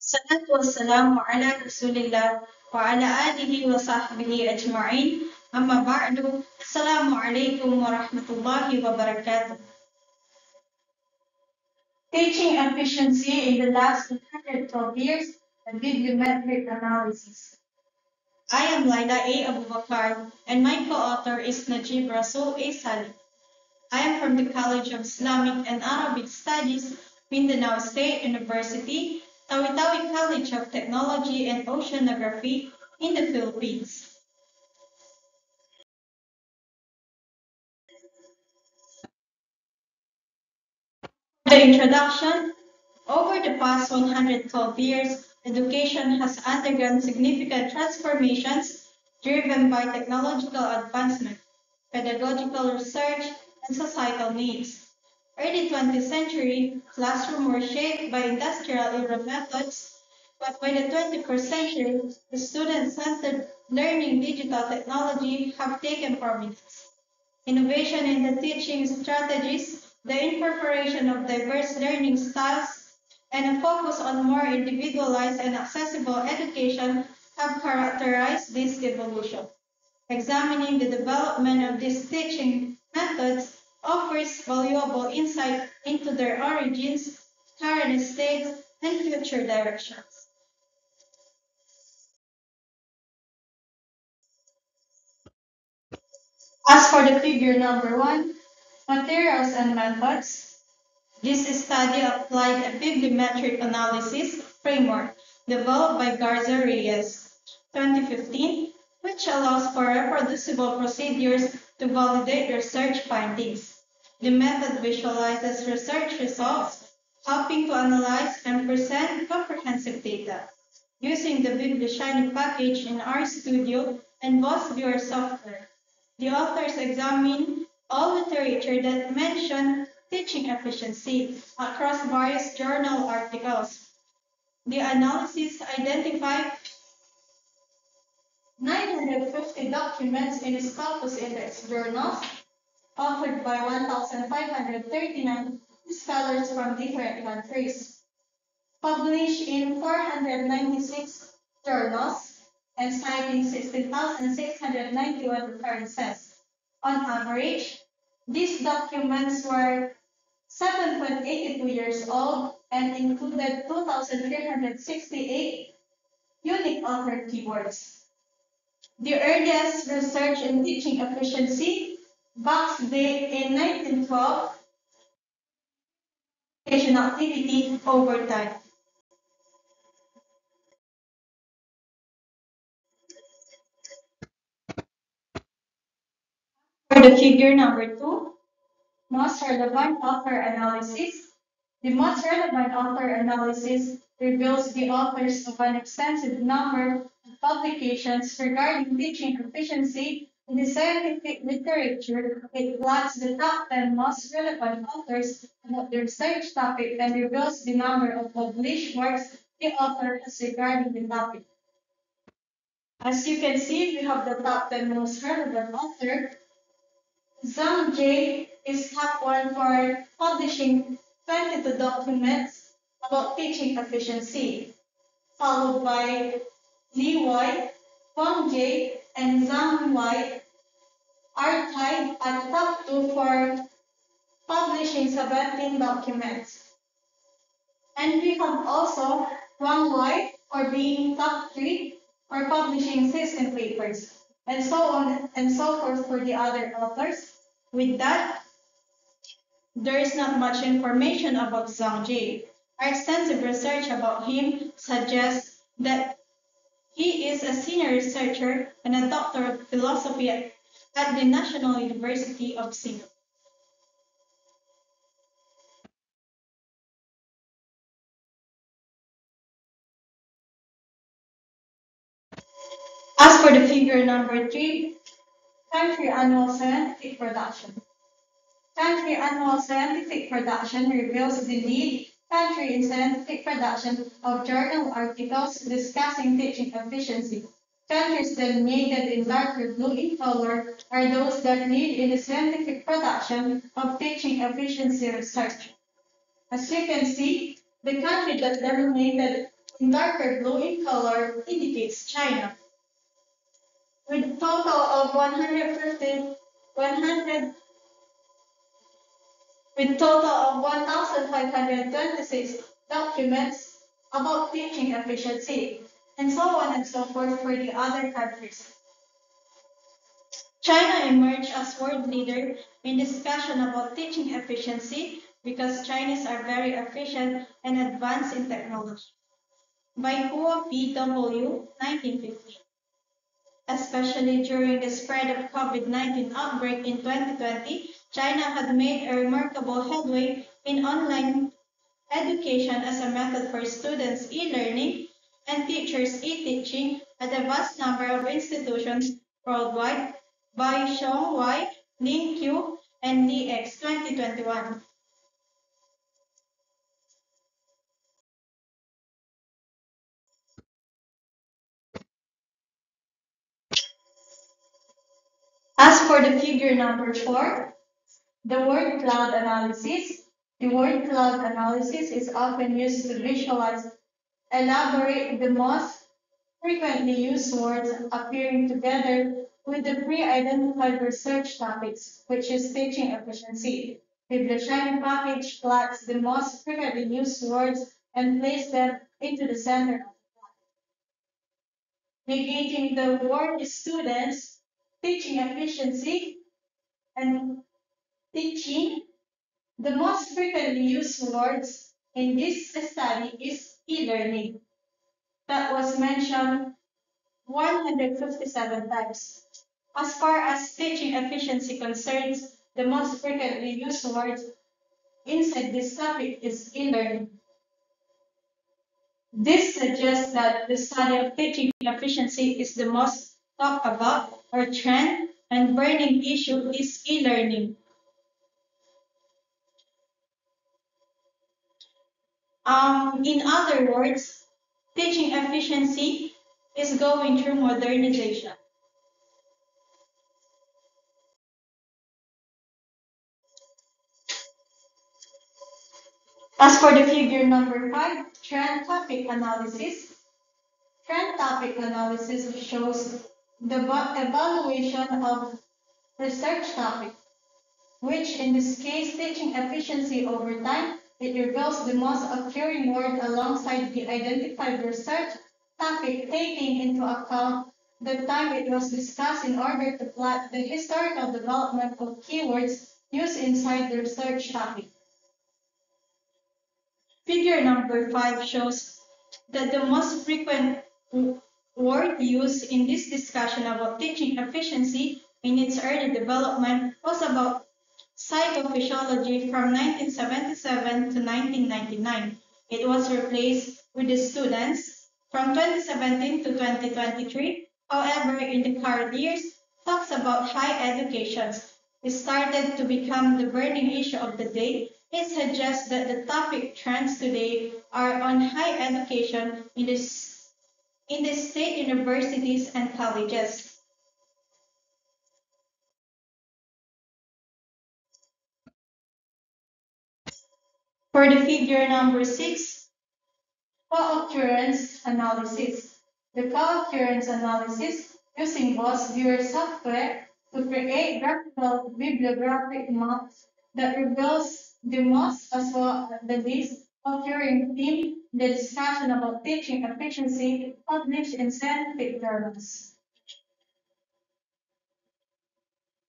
الصلاة والسلام على رسول الله وعلى آله وصحبه أجمعين أما بعد السلام عليكم ورحمة الله وبركاته. Teaching efficiency in the last 112 years, a bibliometric analysis. I am Laila A. Abubakar and my co-author is Najib Rasul A. Salih. I am from the College of Islamic and Arabic Studies, Mindanao State University, Tawi-Tawi College of Technology and Oceanography in the Philippines. The introduction. Over the past 112 years, education has undergone significant transformations driven by technological advancement, pedagogical research, and societal needs. Early 20th century, classrooms were shaped by industrial-era methods, but by the 21st century, the student-centered learning digital technology have taken prominence. Innovation in the teaching strategies, the incorporation of diverse learning styles, and a focus on more individualized and accessible education have characterized this evolution. Examining the development of these teaching methods offers valuable insight into their origins, current states, and future directions. As for the figure number 1, materials and methods, this study applied a bibliometric analysis framework developed by Garza Reyes, 2015, which allows for reproducible procedures to validate research findings. The method visualizes research results, helping to analyze and present comprehensive data. Using the BiblioShiny package in RStudio and VozViewer software, the authors examine all literature that mention teaching efficiency across various journal articles. The analysis identified 950 documents in Scopus Index journals, authored by 1,539 scholars from different countries, published in 496 journals, and citing 16,691 references. On average, these documents were 7.82 years old and included 2,368 unique author keywords. The earliest research in teaching efficiency, box date in 1912, education activity over time. For the figure number 2, most relevant author analysis. The most relevant author analysis reveals the authors of an extensive number of publications regarding teaching efficiency in the scientific literature. It plots the top 10 most relevant authors about the research topic and reveals the number of published works the author has regarding the topic. As you can see, we have the top 10 most relevant author. Zhang Jie is top one for publishing 22 documents about teaching efficiency, followed by Li Wei, Huang Jie, and Zhang Wei are tied at top two for publishing 17 documents. And we have also Wang Wei for being top three for publishing 16 papers, and so on and so forth for the other authors. With that, there is not much information about Zhang Jie. Our extensive research about him suggests that he is a senior researcher and a doctor of philosophy at the National University of Singapore. As for the figure number 3, country annual scientific production. Country annual scientific production reveals the lead country in scientific production of journal articles discussing teaching efficiency. Countries delineated in darker blue in color are those that lead in the scientific production of teaching efficiency research. As you can see, the country that dominated in darker blue in color indicates China. With a total of 1,526 documents about teaching efficiency, and so on and so forth for the other countries. China emerged as world leader in discussion about teaching efficiency because Chinese are very efficient and advanced in technology. By Hua P.W., 1950. Especially during the spread of COVID-19 outbreak in 2020, China had made a remarkable headway in online education as a method for students e-learning and teachers e-teaching at a vast number of institutions worldwide by Xiong Y, Ling Q, and Li X 2021. As for the figure number 4, the word cloud analysis. The word cloud analysis is often used to visualize, elaborate the most frequently used words appearing together with the pre-identified research topics, which is teaching efficiency. Biblioshiny package plots the most frequently used words and place them into the center of the plot. Negating the word students, teaching efficiency, and teaching, the most frequently used words in this study is e-learning. That was mentioned 157 times. As far as teaching efficiency concerns, the most frequently used words inside this topic is e-learning. This suggests that the study of teaching efficiency is the most talked about or trend and burning issue is e-learning. In other words, teaching efficiency is going through modernization. As for the figure number 5, trend topic analysis. Trend topic analysis shows the evaluation of research topic, which in this case, teaching efficiency over time, it reveals the most occurring word alongside the identified research topic, taking into account the time it was discussed in order to plot the historical development of keywords used inside the research topic. Figure number 5 shows that the most frequent word used in this discussion about teaching efficiency in its early development was about psychophysiology from 1977 to 1999. It was replaced with the students from 2017 to 2023. However, in the current years, talks about high education started to become the burning issue of the day. It suggests that the topic trends today are on high education in the state universities and colleges. For the figure number 6, co-occurrence analysis. The co-occurrence analysis using Boss Viewer software to create graphical bibliographic maps that reveals the most as well as the least occurring theme in the discussion about teaching efficiency published in scientific journals.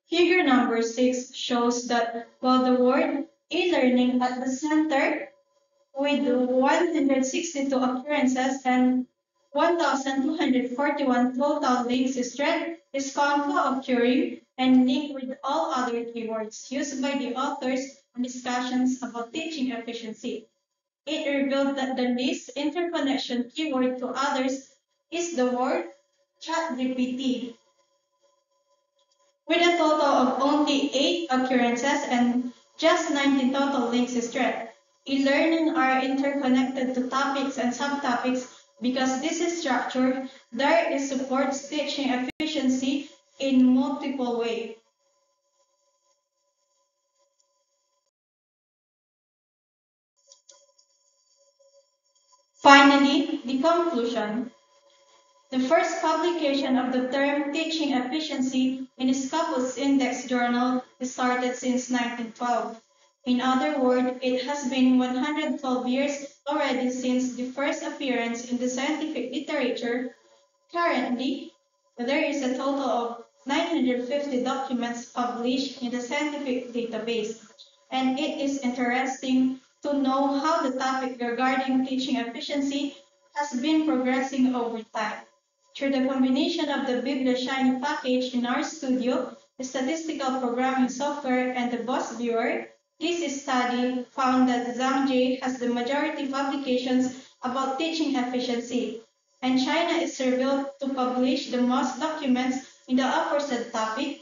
Figure number 6 shows that while the word e-learning at the center with 162 occurrences and 1,241 total links thread is co-occurring and linked with all other keywords used by the authors in discussions about teaching efficiency. It revealed that the least interconnection keyword to others is the word ChatGPT, with a total of only 8 occurrences and just 19 total links thread. E-learning are interconnected to topics and subtopics because this is structured. There it supports teaching efficiency in multiple ways. Finally, the conclusion. The first publication of the term teaching efficiency in Scopus Index Journal started since 1912. In other words, it has been 112 years already since the first appearance in the scientific literature. Currently, there is a total of 950 documents published in the scientific database, and it is interesting to know how the topic regarding teaching efficiency has been progressing over time. Through the combination of the BibliaShiny package in RStudio, the statistical programming software, and the BOSS viewer, this study found that Zhang has the majority publications about teaching efficiency, and China is revealed to publish the most documents in the aforesaid topic.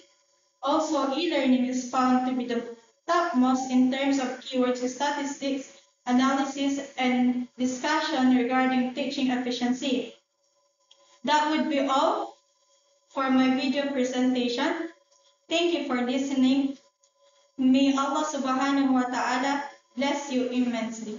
Also, e-learning is found to be the topmost in terms of keywords statistics, analysis, and discussion regarding teaching efficiency. That would be all for my video presentation. Thank you for listening. May Allah subhanahu wa ta'ala bless you immensely.